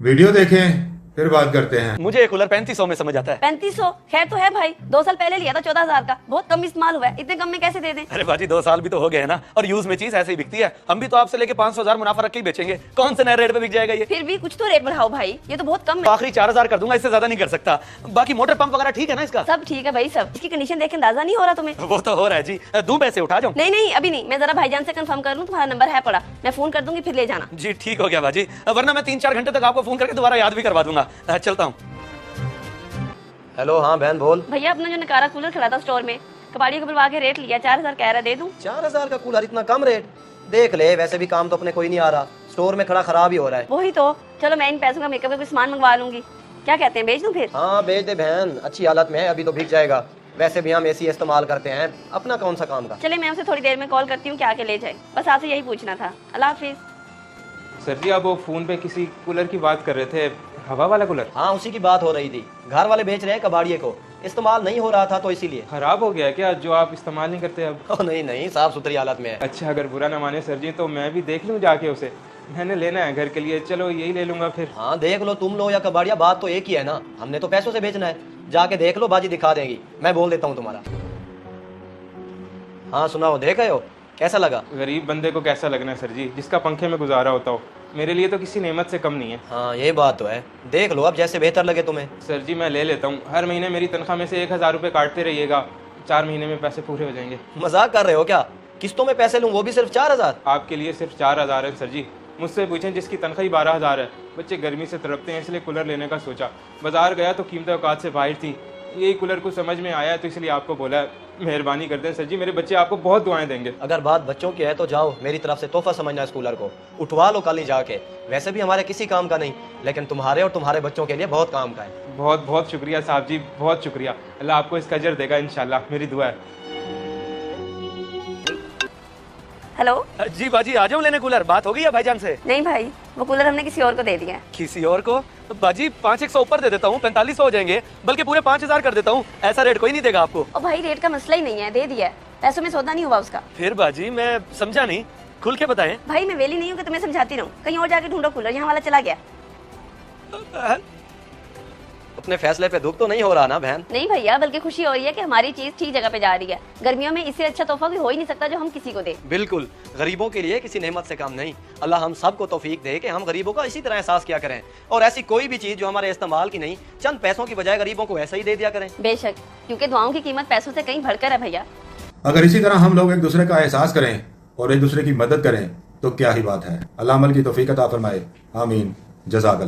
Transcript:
Video देखें फिर बात करते हैं। मुझे कूलर 3500 में समझ आता है। 3500 खैर तो है भाई, 2 साल पहले लिया था 14,000 का, बहुत कम इस्तेमाल हुआ है, इतने कम में कैसे दे दें? अरे बाजी 2 साल भी तो हो गए हैं ना, और यूज में चीज ऐसे ही बिकती है। हम भी तो आपसे लेके 500,000 मुनाफा रख के ही बेचेंगे। कौन से नए रेट पे बिक जाएगा ये? फिर भी कुछ तो रेट बढ़ाओ भाई, ये तो बहुत कम है। आखिरी 4,000 कर दूंगा, इससे ज्यादा नहीं कर सकता। बाकी मोटर पंप वगैरह ठीक है ना इसका? सब ठीक है भाई सब। इसकी कंडीशन देख के अंदाजा नहीं हो रहा तुम्हें? वो तो हो रहा है जी। दूं पैसे उठा जाऊं? नहीं अभी नहीं, मैं जरा भाईजान से कंफर्म कर लूं, तुम्हारा नंबर है पड़ा, मैं फोन कर दूंगी फिर ले जाना। जी ठीक हो गया बाजी, वरना मैं 3-4 घंटे तक आपको फोन करके दोबारा याद भी करवा दूंगा। चलता हूँ। हेलो, हाँ बहन बोल। भैया अपना जो नकारा कूलर खड़ा था स्टोर में, कबाड़ी को बुलवा के रेट लिया, 4,000 कह रहा, दे दूं? 4,000 का कूलर, इतना कम रेट? देख ले, वैसे भी काम तो अपने कोई नहीं आ रहा, स्टोर में खड़ा खराब ही हो रहा है। वही तो, चलो मैं इन पैसों का मेकअप का कुछ सामान मंगवा लूंगी। क्या कहते हैं, भेज दूं फिर? हाँ भेज दे बहन, अच्छी हालत में है, अभी तो बिक जाएगा। वैसे भी हम एसी इस्तेमाल करते हैं, अपना कौन सा काम का। चले मैं उसे थोड़ी देर में कॉल करती हूँ कि आके ले जाए, बस आपसे यही पूछना था। अल्लाह हाफिज। सर जी, आप वो फ़ोन पे किसी कूलर की बात कर रहे थे, हवा वाला कूलर? हाँ उसी की बात हो रही थी, घर वाले बेच रहे हैं कबाड़िए को, इस्तेमाल नहीं हो रहा था तो इसीलिए। ख़राब हो गया है क्या, जो आप इस्तेमाल नहीं करते अब? ओ, नहीं साफ सुथरी हालत में है। अच्छा, अगर बुरा ना माने सर जी तो मैं भी देख लूँ जाके उसे, मैंने लेना है घर के लिए। चलो यही ले लूँगा फिर। हाँ देख लो, तुम लो या कबाड़िया, बात तो एक ही है ना, हमने तो पैसों से बेचना है। जाके देख लो, बाजी दिखा देंगी, मैं बोल देता हूँ तुम्हारा। हाँ सुनाओ, देख आए हो, कैसा लगा? गरीब बंदे को कैसा लगना है सर जी, जिसका पंखे में गुजारा होता हो। मेरे लिए तो किसी नेमत से कम नहीं है। हाँ ये बात तो है, देख लो अब जैसे बेहतर लगे तुम्हें। सर जी मैं ले लेता हूँ, हर महीने मेरी तनख्वाह में से 1,000 रुपये काटते रहिएगा, 4 महीने में पैसे पूरे हो जाएंगे। मजाक कर रहे हो क्या? किस्तों में पैसे लूँ, वो भी सिर्फ 4,000? आपके लिए सिर्फ 4,000 है सर जी। मुझसे पूछें जिसकी तनख्वाह ही 12,000 है। बच्चे गर्मी से तड़पते हैं, इसलिए कूलर लेने का सोचा। बाजार गया तो कीमतें औकात से बाहर थी, यही कूलर को समझ में आया तो इसलिए आपको बोला है। मेहरबानी करते हैं सर जी, मेरे बच्चे आपको बहुत दुआएं देंगे। अगर बात बच्चों की है तो जाओ, मेरी तरफ से तोहफा समझना इस कूलर को, उठवा लो कल ही जाके। वैसे भी हमारे किसी काम का नहीं, लेकिन तुम्हारे और तुम्हारे बच्चों के लिए बहुत काम का है। बहुत बहुत शुक्रिया साहब जी, बहुत शुक्रिया। अल्लाह आपको इसका अजर देगा इंशाल्लाह, मेरी दुआ है। हेलो। जी बाजी आ जाऊं लेने कूलर, बात हो गई है भाईजान से? नहीं भाई, वो कूलर हमने किसी और को दे दिया है। किसी और को? बाजी 500 ऊपर दे देता हूँ, 4500 हो जाएंगे, बल्कि पूरे 5,000 कर देता हूँ। ऐसा रेट कोई नहीं देगा आपको। और भाई रेट का मसला ही नहीं है, दे दिया है, पैसों में सौदा नहीं हुआ उसका। फिर बाजी मैं समझा नहीं, खुल के बताएं। भाई मैं वेली नहीं हूँ कि तुम्हें समझाती रहूँ, कहीं और जाके ढूंढो कूलर, यहाँ वाला चला गया। अपने फैसले पे दुख तो नहीं हो रहा ना बहन? नहीं भैया, बल्कि खुशी हो रही है कि हमारी चीज ठीक जगह पे जा रही है। गर्मियों में इससे अच्छा तोहफा भी हो ही नहीं सकता जो हम किसी को दे। बिल्कुल, गरीबों के लिए किसी नेमत से कम नहीं। अल्लाह हम सबको तौफीक दे कि हम गरीबों का इसी तरह एहसास किया करें, और ऐसी कोई भी चीज जो हमारे इस्तेमाल की नहीं, चंद पैसों की बजाय गरीबों को ऐसा ही दे दिया करें। बेशक, क्योंकि दुआओं की कीमत पैसों से कहीं बढ़कर है भैया। अगर इसी तरह हम लोग एक दूसरे का एहसास करें और एक दूसरे की मदद करें तो क्या ही बात है। अल्लाह अमल की तौफीक अता फरमाए। आमीन। जज़ाकल्लाह।